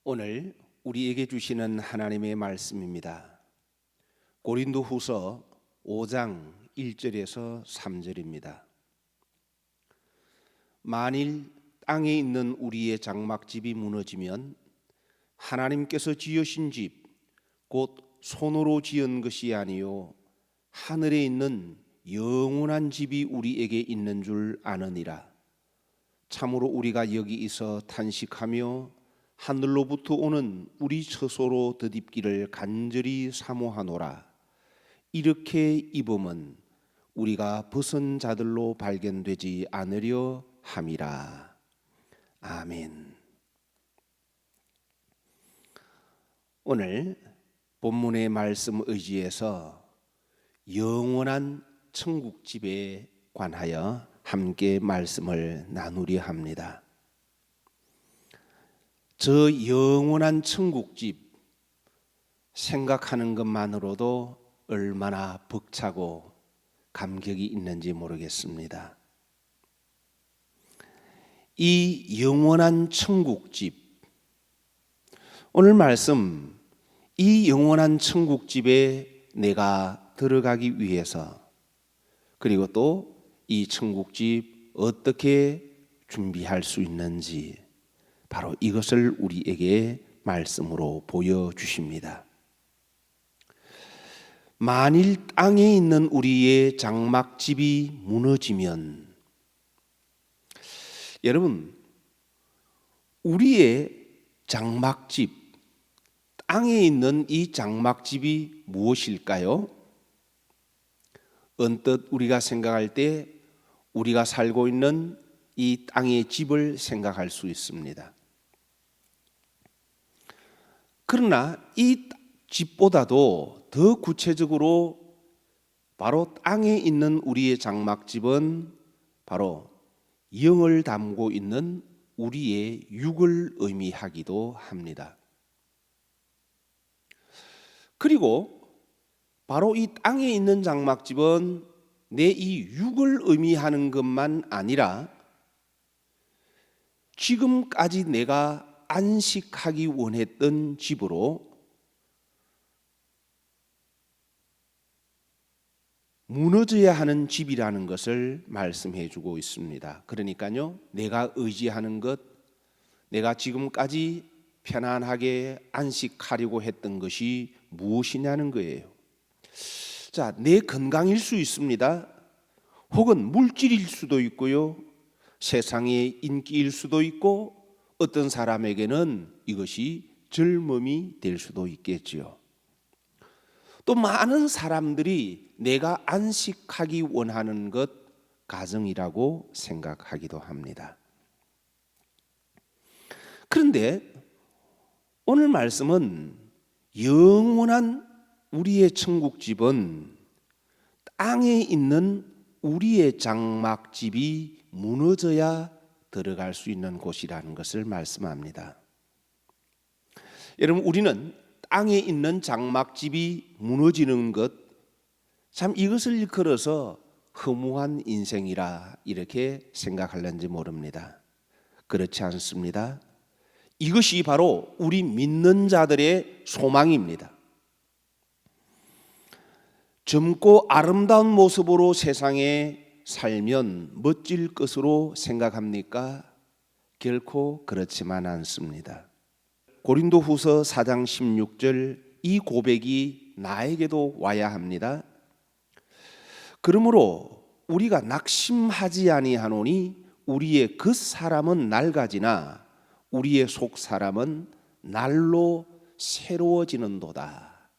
오늘 우리에게 주시는 하나님의 말씀입니다. 고린도후서 5장 1절에서 3절입니다. 만일 땅에 있는 우리의 장막집이 무너지면 하나님께서 지으신 집, 곧 손으로 지은 것이 아니요 하늘에 있는 영원한 집이 우리에게 있는 줄 아느니라. 참으로 우리가 여기 있어 탄식하며 하늘로부터 오는 우리 처소로 덧입기를 간절히 사모하노라. 이렇게 입음은 우리가 벗은 자들로 발견되지 않으려 함이라. 아멘. 오늘 본문의 말씀 의지에서 영원한 천국집에 관하여 함께 말씀을 나누려 합니다. 저 영원한 천국집 생각하는 것만으로도 얼마나 벅차고 감격이 있는지 모르겠습니다. 이 영원한 천국집, 오늘 말씀, 이 영원한 천국집에 내가 들어가기 위해서, 그리고 또 이 천국집 어떻게 준비할 수 있는지, 바로 이것을 우리에게 말씀으로 보여주십니다. 만일 땅에 있는 우리의 장막집이 무너지면, 여러분, 우리의 장막집, 땅에 있는 이 장막집이 무엇일까요? 언뜻 우리가 생각할 때 우리가 살고 있는 이 땅의 집을 생각할 수 있습니다. 그러나 이 집보다도 더 구체적으로 바로 땅에 있는 우리의 장막집은 바로 영을 담고 있는 우리의 육을 의미하기도 합니다. 그리고 바로 이 땅에 있는 장막집은 내 이 육을 의미하는 것만 아니라 지금까지 내가 안식하기 원했던 집으로 무너져야 하는 집이라는 것을 말씀해 주고 있습니다. 그러니까요, 내가 의지하는 것, 내가 지금까지 편안하게 안식하려고 했던 것이 무엇이냐는 거예요. 자, 내 건강일 수 있습니다. 혹은 물질일 수도 있고요, 세상의 인기일 수도 있고, 어떤 사람에게는 이것이 젊음이 될 수도 있겠지요. 또 많은 사람들이 내가 안식하기 원하는 것, 가정이라고 생각하기도 합니다. 그런데 오늘 말씀은 영원한 우리의 천국집은 땅에 있는 우리의 장막집이 무너져야 들어갈 수 있는 곳이라는 것을 말씀합니다. 여러분, 우리는 땅에 있는 장막집이 무너지는 것, 참 이것을 일컬어서 허무한 인생이라 이렇게 생각할는지 모릅니다. 그렇지 않습니다. 이것이 바로 우리 믿는 자들의 소망입니다. 젊고 아름다운 모습으로 세상에 살면 멋질 것으로 생각합니까? 결코 그렇지만 않습니다. 고린도후서 4장 16절, 이 고백이 나에게도 와야 합니다. 그러므로 우리가 낙심하지 아니하노니 우리의 겉사람은 낡아지나 우리의 속사람은 날로 새로워지는도다.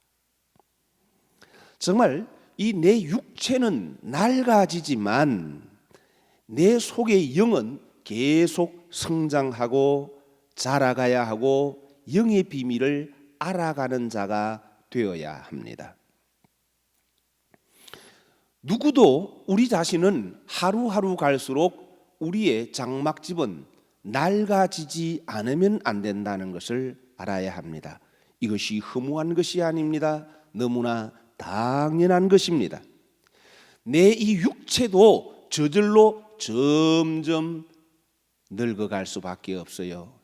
정말 이 내 육체는 낡아지지만 내 속의 영은 계속 성장하고 자라가야 하고 영의 비밀을 알아가는 자가 되어야 합니다. 누구도 우리 자신은 하루하루 갈수록 우리의 장막집은 낡아지지 않으면 안 된다는 것을 알아야 합니다. 이것이 허무한 것이 아닙니다. 너무나 당연한 것입니다. 내 이 육체도 저절로 점점 늙어갈 수밖에 없어요.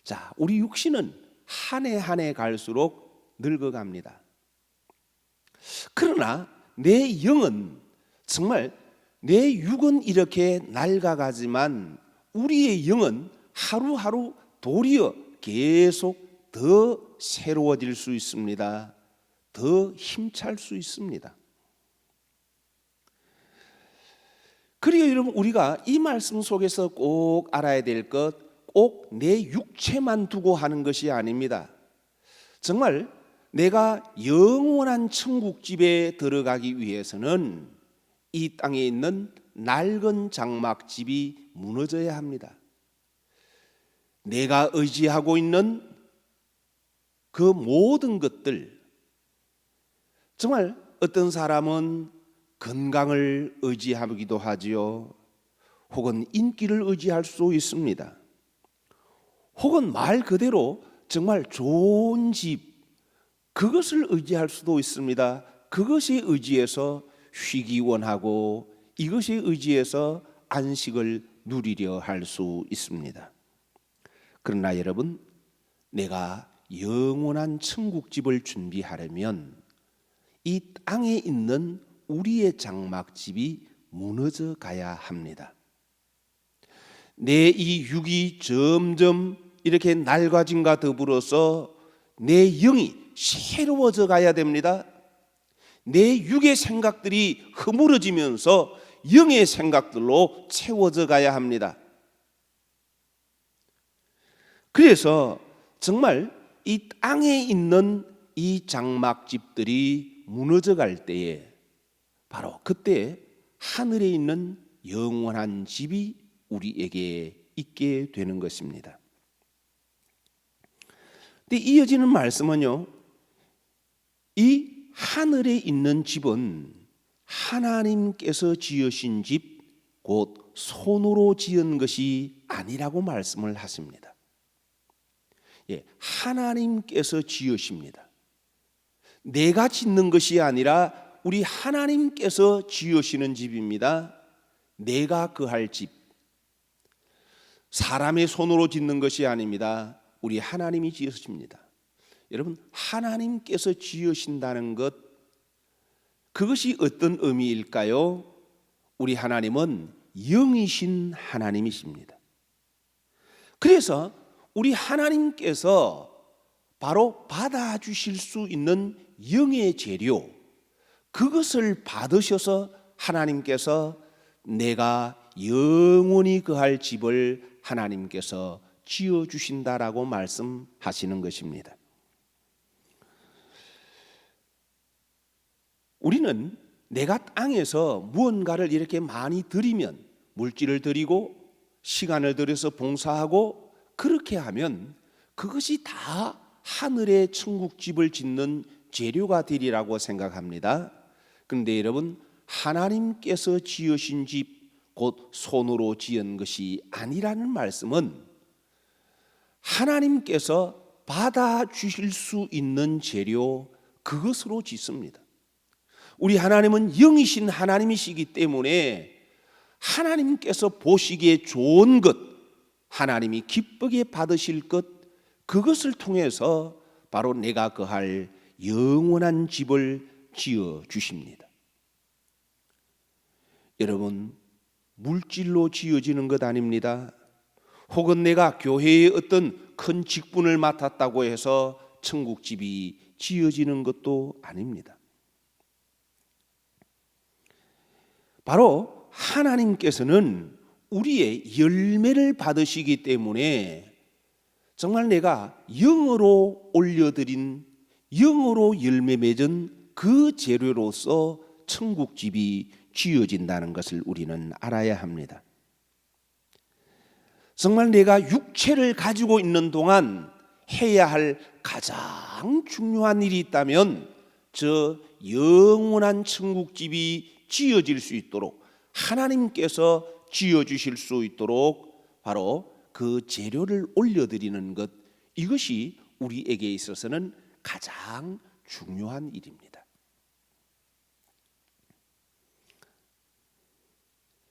자, 우리 육신은 한 해 한 해 갈수록 늙어갑니다. 그러나 내 영은 정말 내 육은 이렇게 낡아가지만 우리의 영은 하루하루 도리어 계속 더 새로워질 수 있습니다. 더 힘찰 수 있습니다. 그리고 여러분, 우리가 이 말씀 속에서 꼭 알아야 될 것, 꼭 내 육체만 두고 하는 것이 아닙니다. 정말 내가 영원한 천국집에 들어가기 위해서는 이 땅에 있는 낡은 장막집이 무너져야 합니다. 내가 의지하고 있는 그 모든 것들, 정말 어떤 사람은 건강을 의지하기도 하지요. 혹은 인기를 의지할 수 있습니다. 혹은 말 그대로 정말 좋은 집, 그것을 의지할 수도 있습니다. 그것에 의지해서 쉬기 원하고 이것에 의지해서 안식을 누리려 할 수 있습니다. 그러나 여러분, 내가 영원한 천국집을 준비하려면 이 땅에 있는 우리의 장막집이 무너져 가야 합니다. 내 이 육이 점점 이렇게 낡아짐과 더불어서 내 영이 새로워져 가야 됩니다. 내 육의 생각들이 허물어지면서 영의 생각들로 채워져 가야 합니다. 그래서 정말 이 땅에 있는 이 장막집들이 무너져 갈 때에 바로 그때 하늘에 있는 영원한 집이 우리에게 있게 되는 것입니다. 근데 이어지는 말씀은요, 이 하늘에 있는 집은 하나님께서 지으신 집, 곧 손으로 지은 것이 아니라고 말씀을 하십니다. 예, 하나님께서 지으십니다. 내가 짓는 것이 아니라 우리 하나님께서 지으시는 집입니다. 내가 거할 집, 사람의 손으로 짓는 것이 아닙니다. 우리 하나님이 지으십니다. 여러분, 하나님께서 지으신다는 것, 그것이 어떤 의미일까요? 우리 하나님은 영이신 하나님이십니다. 그래서 우리 하나님께서 바로 받아주실 수 있는 영의 재료, 그것을 받으셔서 하나님께서 내가 영원히 거할 집을 하나님께서 지어주신다라고 말씀하시는 것입니다. 우리는 내가 땅에서 무언가를 이렇게 많이 드리면, 물질을 드리고 시간을 들여서 봉사하고 그렇게 하면 그것이 다 하늘의 천국집을 짓는 재료가 되리라고 생각합니다. 그런데 여러분, 하나님께서 지으신 집, 곧 손으로 지은 것이 아니라는 말씀은 하나님께서 받아주실 수 있는 재료, 그것으로 짓습니다. 우리 하나님은 영이신 하나님이시기 때문에 하나님께서 보시기에 좋은 것, 하나님이 기쁘게 받으실 것, 그것을 통해서 바로 내가 거할 영원한 집을 지어 주십니다. 여러분, 물질로 지어지는 것 아닙니다. 혹은 내가 교회의 어떤 큰 직분을 맡았다고 해서 천국집이 지어지는 것도 아닙니다. 바로 하나님께서는 우리의 열매를 받으시기 때문에 정말 내가 영으로 올려드린, 영으로 열매 맺은 그 재료로서 천국집이 지어진다는 것을 우리는 알아야 합니다. 정말 내가 육체를 가지고 있는 동안 해야 할 가장 중요한 일이 있다면 저 영원한 천국집이 지어질 수 있도록, 하나님께서 지어주실 수 있도록 바로 그 재료를 올려드리는 것, 이것이 우리에게 있어서는 가장 중요한 일입니다.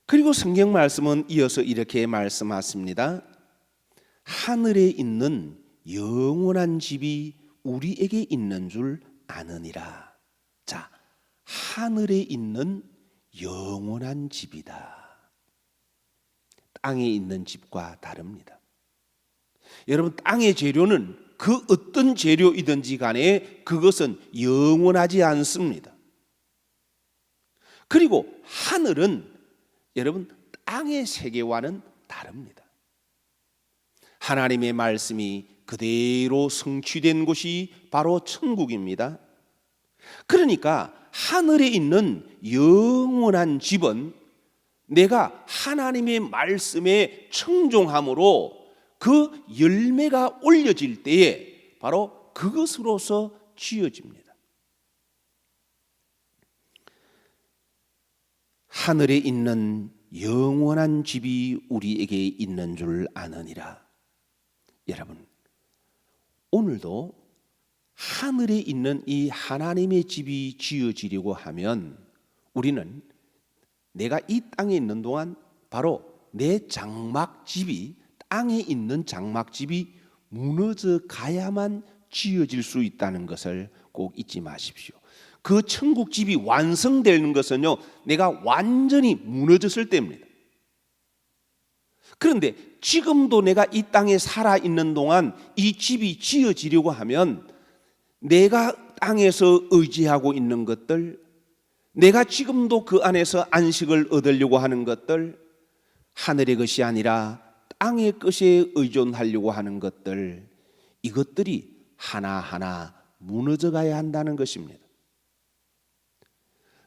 그리고 성경 말씀은 이어서 이렇게 말씀하십니다. 하늘에 있는 영원한 집이 우리에게 있는 줄 아느니라. 자, 하늘에 있는 영원한 집이다. 땅에 있는 집과 다릅니다. 여러분, 땅의 재료는 그 어떤 재료이든지 간에 그것은 영원하지 않습니다. 그리고 하늘은 여러분 땅의 세계와는 다릅니다. 하나님의 말씀이 그대로 성취된 곳이 바로 천국입니다. 그러니까 하늘에 있는 영원한 집은 내가 하나님의 말씀에 청종함으로 그 열매가 올려질 때에 바로 그것으로서 지어집니다. 하늘에 있는 영원한 집이 우리에게 있는 줄 아느니라. 여러분, 오늘도 하늘에 있는 이 하나님의 집이 지어지려고 하면 우리는 내가 이 땅에 있는 동안 바로 내 장막집이, 땅에 있는 장막집이 무너져 가야만 지어질 수 있다는 것을 꼭 잊지 마십시오. 그 천국집이 완성되는 것은요, 내가 완전히 무너졌을 때입니다. 그런데 지금도 내가 이 땅에 살아있는 동안 이 집이 지어지려고 하면 내가 땅에서 의지하고 있는 것들, 내가 지금도 그 안에서 안식을 얻으려고 하는 것들, 하늘의 것이 아니라 땅의 것에 의존하려고 하는 것들, 이것들이 하나하나 무너져 가야 한다는 것입니다.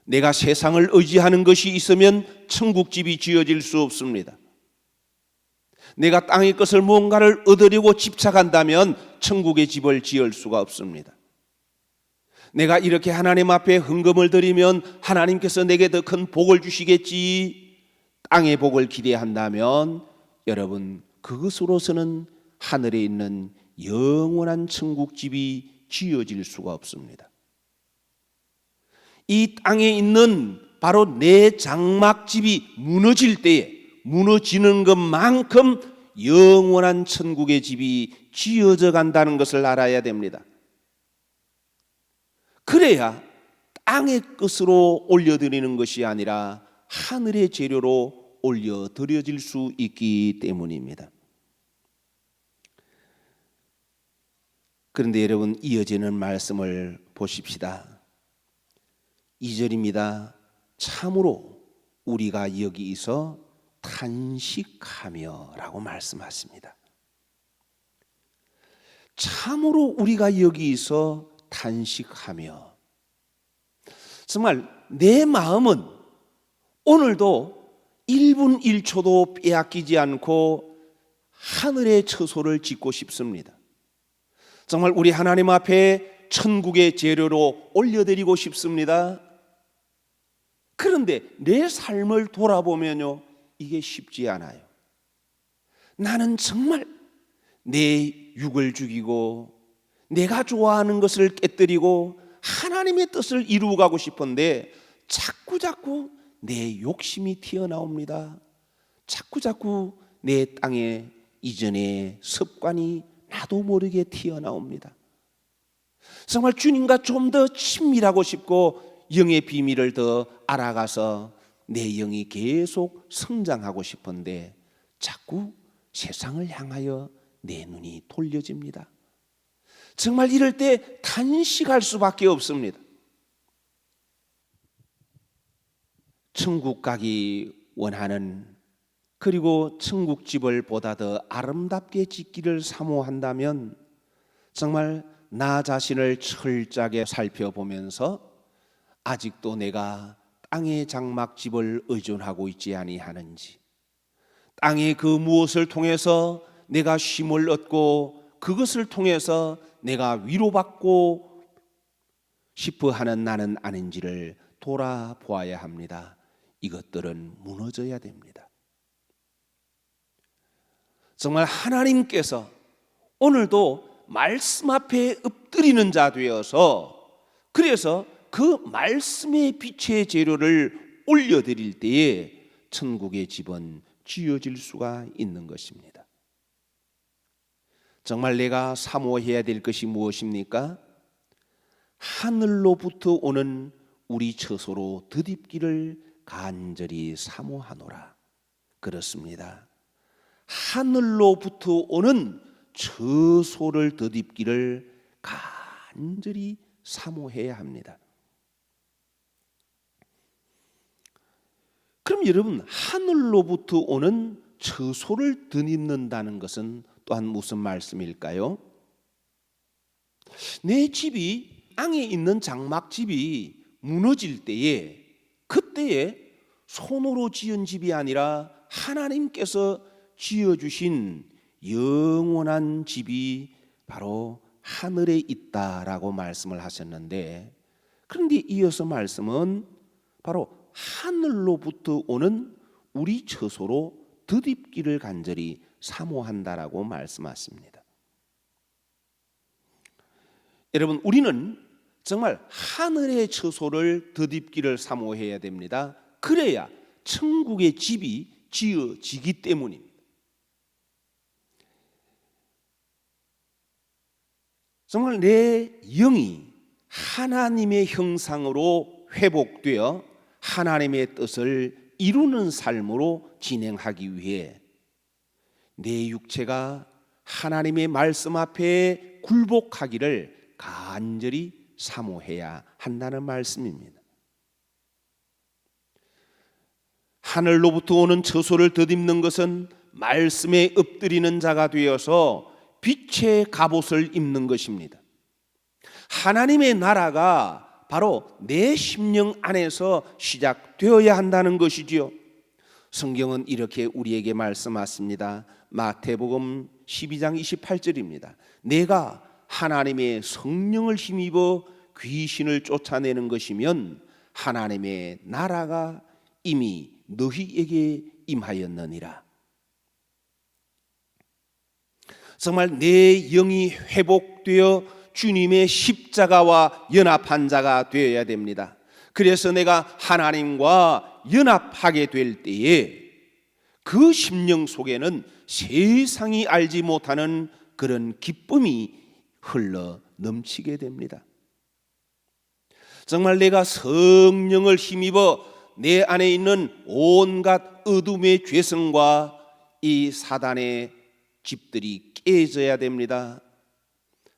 내가 세상을 의지하는 것이 있으면 천국집이 지어질 수 없습니다. 내가 땅의 것을 무언가를 얻으려고 집착한다면 천국의 집을 지을 수가 없습니다. 내가 이렇게 하나님 앞에 헌금을 드리면 하나님께서 내게 더 큰 복을 주시겠지, 땅의 복을 기대한다면 여러분, 그것으로서는 하늘에 있는 영원한 천국집이 지어질 수가 없습니다. 이 땅에 있는 바로 내 장막집이 무너질 때에 무너지는 것만큼 영원한 천국의 집이 지어져 간다는 것을 알아야 됩니다. 그래야 땅의 것으로 올려드리는 것이 아니라 하늘의 재료로 올려드려질 수 있기 때문입니다. 그런데 여러분, 이어지는 말씀을 보십시다. 2절입니다. 참으로 우리가 여기서 탄식하며 라고 말씀하십니다. 참으로 우리가 여기서 탄식하며. 정말 내 마음은 오늘도 1분 1초도 빼앗기지 않고 하늘의 처소를 짓고 싶습니다. 정말 우리 하나님 앞에 천국의 재료로 올려드리고 싶습니다. 그런데 내 삶을 돌아보면요, 이게 쉽지 않아요. 나는 정말 내 육을 죽이고 내가 좋아하는 것을 깨뜨리고 하나님의 뜻을 이루어가고 싶은데 자꾸 내 욕심이 튀어나옵니다. 자꾸 내 땅에 이전의 습관이 나도 모르게 튀어나옵니다. 정말 주님과 좀 더 친밀하고 싶고 영의 비밀을 더 알아가서 내 영이 계속 성장하고 싶은데 자꾸 세상을 향하여 내 눈이 돌려집니다. 정말 이럴 때 탄식할 수밖에 없습니다. 천국 가기 원하는, 그리고 천국집을 보다 더 아름답게 짓기를 사모한다면 정말 나 자신을 철저하게 살펴보면서 아직도 내가 땅의 장막집을 의존하고 있지 아니하는지, 땅의 그 무엇을 통해서 내가 쉼을 얻고 그것을 통해서 내가 위로받고 싶어 하는 나는 아닌지를 돌아보아야 합니다. 이것들은 무너져야 됩니다. 정말 하나님께서 오늘도 말씀 앞에 엎드리는 자 되어서, 그래서 그 말씀의 빛의 재료를 올려드릴 때에 천국의 집은 지어질 수가 있는 것입니다. 정말 내가 사모해야 될 것이 무엇입니까? 하늘로부터 오는 우리 처소로 덧입기를 간절히 사모하노라. 그렇습니다. 하늘로부터 오는 처소를 덧입기를 간절히 사모해야 합니다. 그럼 여러분, 하늘로부터 오는 처소를 덧입는다는 것은 또한 무슨 말씀일까요? 내 집이 땅에 있는 장막집이 무너질 때에, 그때에 손으로 지은 집이 아니라 하나님께서 지어주신 영원한 집이 바로 하늘에 있다라고 말씀을 하셨는데, 그런데 이어서 말씀은 바로 하늘로부터 오는 우리 처소로 덧입기를 간절히 사모한다라고 말씀하십니다. 여러분, 우리는 정말 하늘의 처소를 덧입기를 사모해야 됩니다. 그래야 천국의 집이 지어지기 때문입니다. 정말 내 영이 하나님의 형상으로 회복되어 하나님의 뜻을 이루는 삶으로 진행하기 위해 내 육체가 하나님의 말씀 앞에 굴복하기를 간절히 사모해야 한다는 말씀입니다. 하늘로부터 오는 처소를 덧입는 것은 말씀에 엎드리는 자가 되어서 빛의 갑옷을 입는 것입니다. 하나님의 나라가 바로 내 심령 안에서 시작되어야 한다는 것이지요. 성경은 이렇게 우리에게 말씀하십니다. 마태복음 12장 28절입니다. 내가 하나님의 성령을 힘입어 귀신을 쫓아내는 것이면 하나님의 나라가 이미 너희에게 임하였느니라. 정말 내 영이 회복되어 주님의 십자가와 연합한 자가 되어야 됩니다. 그래서 내가 하나님과 연합하게 될 때에 그 심령 속에는 세상이 알지 못하는 그런 기쁨이 흘러 넘치게 됩니다. 정말 내가 성령을 힘입어 내 안에 있는 온갖 어둠의 죄성과 이 사단의 집들이 깨져야 됩니다.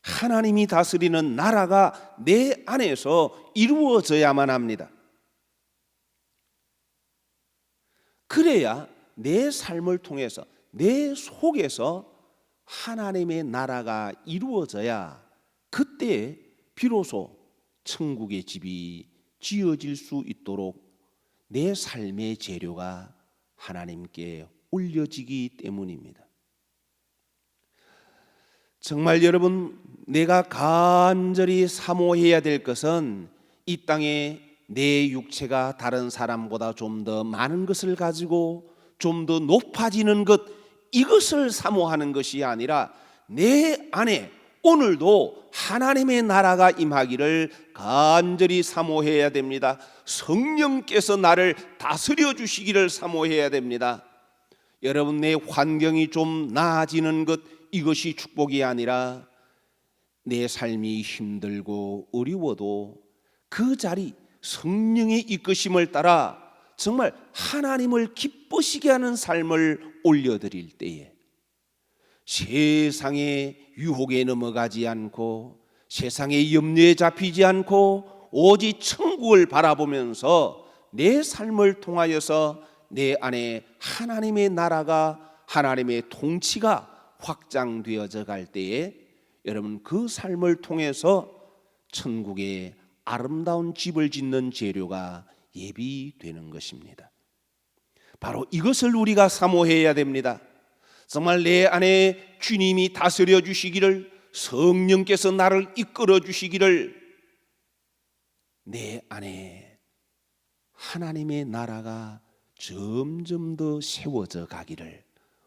하나님이 다스리는 나라가 내 안에서 이루어져야만 합니다. 그래야 내 삶을 통해서 내 속에서 하나님의 나라가 이루어져야 그때 비로소 천국의 집이 지어질 수 있도록 내 삶의 재료가 하나님께 올려지기 때문입니다. 정말 여러분, 내가 간절히 사모해야 될 것은 이 땅에 내 육체가 다른 사람보다 좀 더 많은 것을 가지고 좀 더 높아지는 것, 이것을 사모하는 것이 아니라 내 안에 오늘도 하나님의 나라가 임하기를 간절히 사모해야 됩니다. 성령께서 나를 다스려 주시기를 사모해야 됩니다. 여러분, 내 환경이 좀 나아지는 것, 이것이 축복이 아니라 내 삶이 힘들고 어려워도 그 자리 성령의 이끄심을 따라 정말 하나님을 기쁘시게 하는 삶을 올려드릴 때에 세상의 유혹에 넘어가지 않고 세상의 염려에 잡히지 않고 오직 천국을 바라보면서 내 삶을 통하여서 내 안에 하나님의 나라가, 하나님의 통치가 확장되어져 갈 때에 여러분, 그 삶을 통해서 천국의 아름다운 집을 짓는 재료가 예비되는 것입니다. 바로 이것을 우리가 사모해야 됩니다. 정말 내 안에 주님이 다스려 주시기를, 성령께서 나를 이끌어 주시기를, 내 안에 하나님의 나라가 점점 더 세워져 가기를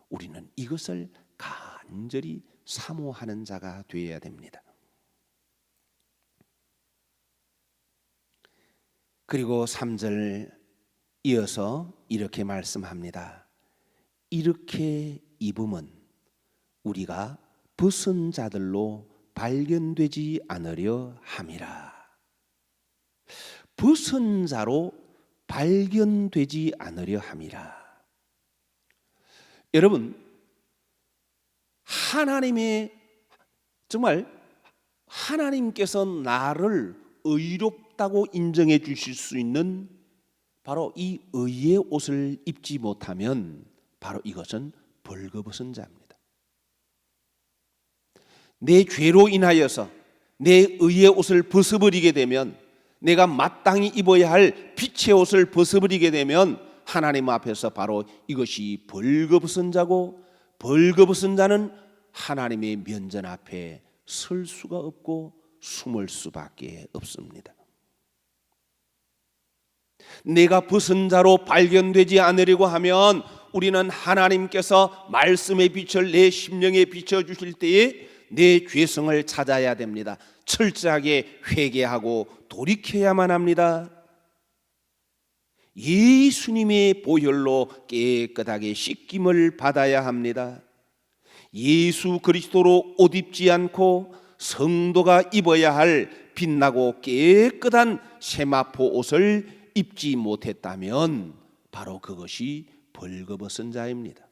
우리는 이것을 간절히 사모하는 자가 되어야 됩니다. 그리고 3절 이어서 이렇게 말씀합니다. 이렇게 입으면 우리가 벗은 자들로 발견되지 않으려 함이라. 벗은 자로 발견되지 않으려 함이라. 여러분, 하나님께서 나를 의롭다고 인정해 주실 수 있는 바로 이 의의 옷을 입지 못하면 바로 이것은 벌거벗은 자입니다. 내 죄로 인하여서 내 의의 옷을 벗어버리게 되면, 내가 마땅히 입어야 할 빛의 옷을 벗어버리게 되면 하나님 앞에서 바로 이것이 벌거벗은 자고, 벌거벗은 자는 하나님의 면전 앞에 설 수가 없고 숨을 수밖에 없습니다. 내가 벗은 자로 발견되지 않으려고 하면 우리는 하나님께서 말씀의 빛을 내 심령에 비춰주실 때에 내 죄성을 찾아야 됩니다. 철저하게 회개하고 돌이켜야만 합니다. 예수님의 보혈로 깨끗하게 씻김을 받아야 합니다. 예수 그리스도로 옷 입지 않고 성도가 입어야 할 빛나고 깨끗한 세마포 옷을 입지 못했다면 바로 그것이 벌거벗은 자입니다.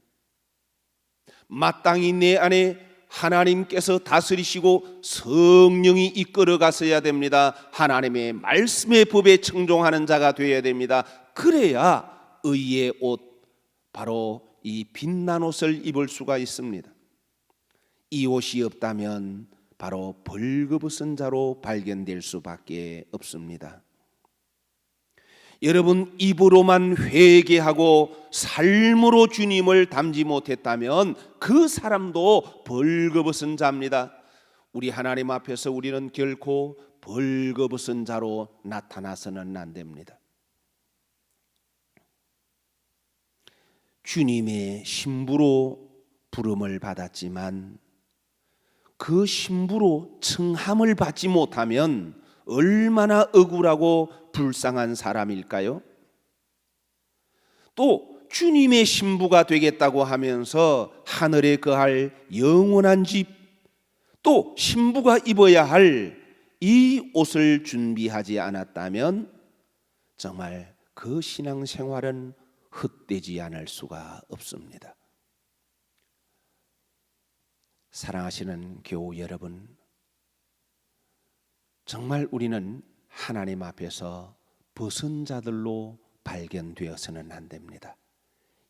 마땅히 내 안에 하나님께서 다스리시고 성령이 이끌어 갔어야 됩니다. 하나님의 말씀의 법에 청종하는 자가 되어야 됩니다. 그래야 의의 옷, 바로 이 빛난 옷을 입을 수가 있습니다. 이 옷이 없다면 바로 벌거벗은 자로 발견될 수밖에 없습니다. 여러분, 입으로만 회개하고 삶으로 주님을 닮지 못했다면 그 사람도 벌거벗은 자입니다. 우리 하나님 앞에서 우리는 결코 벌거벗은 자로 나타나서는 안 됩니다. 주님의 신부로 부름을 받았지만 그 신부로称함을 받지 못하면 얼마나 억울하고 불쌍한 사람일까요? 또 주님의 신부가 되겠다고 하면서 하늘에 거할 영원한 집, 또 신부가 입어야 할 이 옷을 준비하지 않았다면 정말 그 신앙생활은 헛되지 않을 수가 없습니다. 사랑하시는 교우 여러분, 정말 우리는 하나님 앞에서 벗은 자들로 발견되어서는 안 됩니다.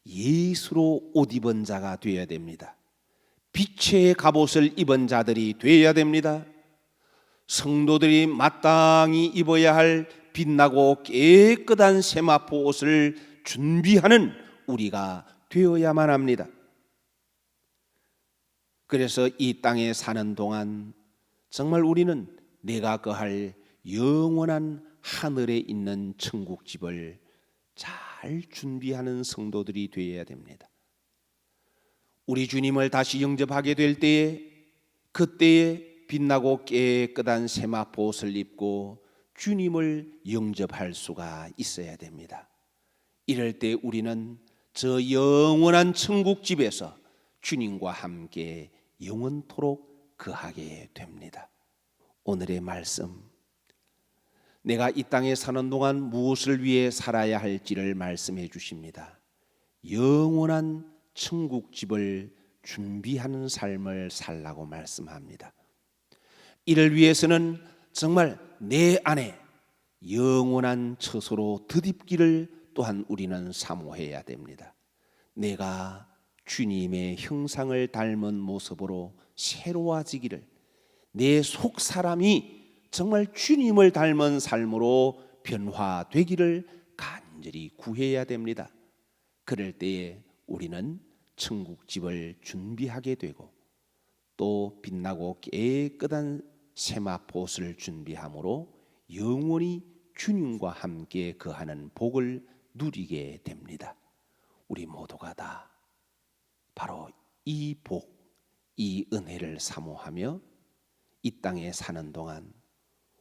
예수로 옷 입은 자가 되어야 됩니다. 빛의 갑옷을 입은 자들이 되어야 됩니다. 성도들이 마땅히 입어야 할 빛나고 깨끗한 세마포 옷을 준비하는 우리가 되어야만 합니다. 그래서 이 땅에 사는 동안 정말 우리는 내가 거할 영원한 하늘에 있는 천국집을 잘 준비하는 성도들이 되어야 됩니다. 우리 주님을 다시 영접하게 될 때에, 그때에 빛나고 깨끗한 세마포 옷을 입고 주님을 영접할 수가 있어야 됩니다. 이럴 때 우리는 저 영원한 천국집에서 주님과 함께 영원토록 거하게 됩니다. 오늘의 말씀, 내가 이 땅에 사는 동안 무엇을 위해 살아야 할지를 말씀해 주십니다. 영원한 천국집을 준비하는 삶을 살라고 말씀합니다. 이를 위해서는 정말 내 안에 영원한 처소로 덧입기를 또한 우리는 사모해야 됩니다. 내가 주님의 형상을 닮은 모습으로 새로워지기를, 내 속 사람이 정말 주님을 닮은 삶으로 변화되기를 간절히 구해야 됩니다. 그럴 때에 우리는 천국집을 준비하게 되고 또 빛나고 깨끗한 세마포 옷을 준비함으로 영원히 주님과 함께 거하는 복을 누리게 됩니다. 우리 모두가 다 바로 이 복, 이 은혜를 사모하며 이 땅에 사는 동안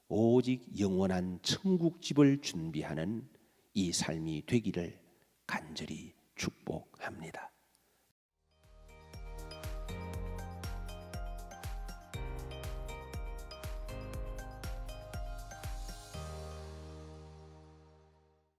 오직 영원한 천국집을 준비하는 이 삶이 되기를 간절히 축복합니다.